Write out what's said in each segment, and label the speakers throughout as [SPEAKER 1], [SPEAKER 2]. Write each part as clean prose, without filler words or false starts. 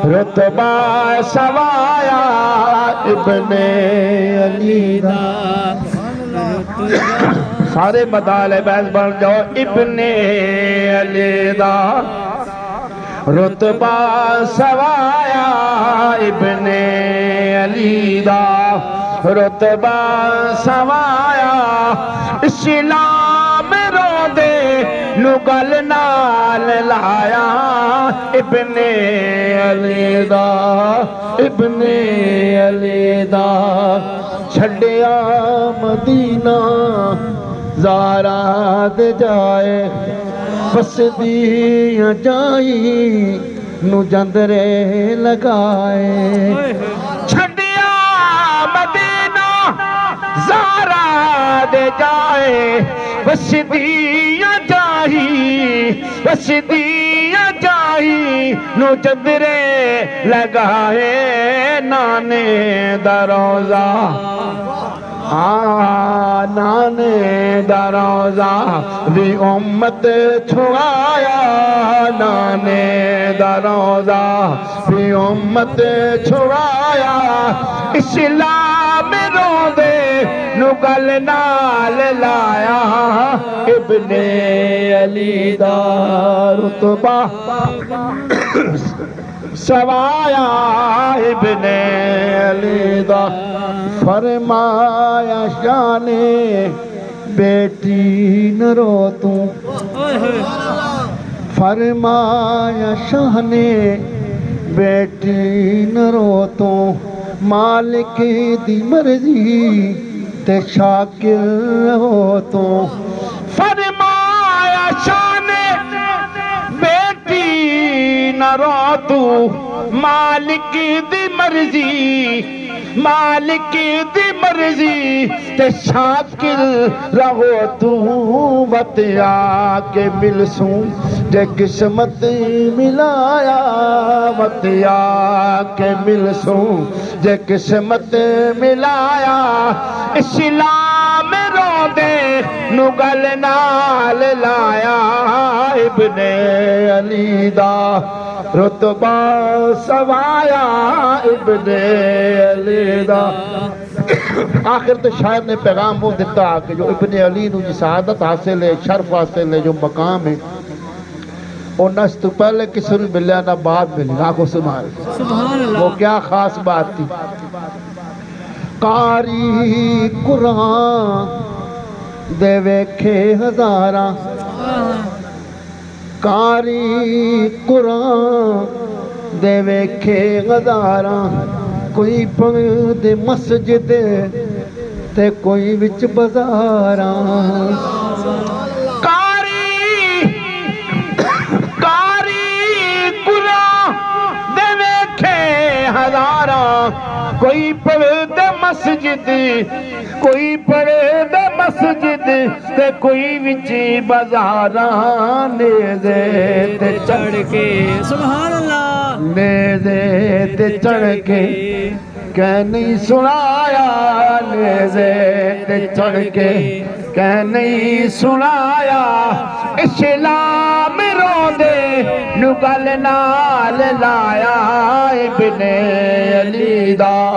[SPEAKER 1] رتبہ سوایا ابن علی دا سارے بدال بیس بن جاؤ ابن علی دا رتبہ سوایا ابن علی دا رتبہ سوایا اسلام رو دے نگل نال لایا ابن علی دا ابن علی دا چھڑیا مدینہ زارا دے جائے بس دیاں جائی نو جندرے لگائے چھڑیا مدینہ زارا دے جائے بس دیاں جائی بس دیاں جائی نو جندرے لگائے نانے دا روزہ نانے دا روزہ بھی امت چھوایا نانے دا روزہ بھی امت چھوایا اسلام رو دے نگل نال لایا ابن علی دا رتبہ سوایا ابن علی دا فرمایا شان بیٹی نہ رو تو فرمایا شان بیٹی نہ رو تو مالک دی مرضی تے شاکر ہو تو فرمایا شان بیٹی نہ رو تو مالک دی مرضی مالک دی مرضی تے شاکر رہو تو بتیا کے ملسوں جے قسمت ملایا بتیا کے ملسوں جے قسمت ملایا اسلام رو دے نگل نال لایا ابن علی دا رتبہ سوایا ابن علی دا آخر تو شاعر نے پیغام وہ دیتا کہ جو ابن علی نو جی سعادت حاصل ہے شرف حاصل ہے جو مقام ہے اور نہ اس تو پہلے کسی نے ملیا نہ بعد ملی نہ کو سبحان وہ کیا خاص بات تھی قاری قرآن دے ویکھے ہزاراں قاری قرآن دے ویکھے ہزاراں کوئی پڑھ دے مسجد تے کوئی وچ بازاراں کوئی پڑھے دے مسجد کوئی پڑھے دے مسجد تے کوئی وچی بازاراں نیزے تے چڑھ کے سبحان اللہ نیزے تے چڑھ کے کہ نہیں سنایا نیزے تے چڑھ کے کہ نہیں سنایا اسلام رو دے نگل نال لایا ابن علی دا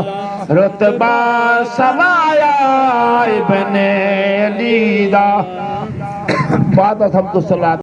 [SPEAKER 1] رتبہ سوایا ابن علی دا بعد از حمد و صلاۃ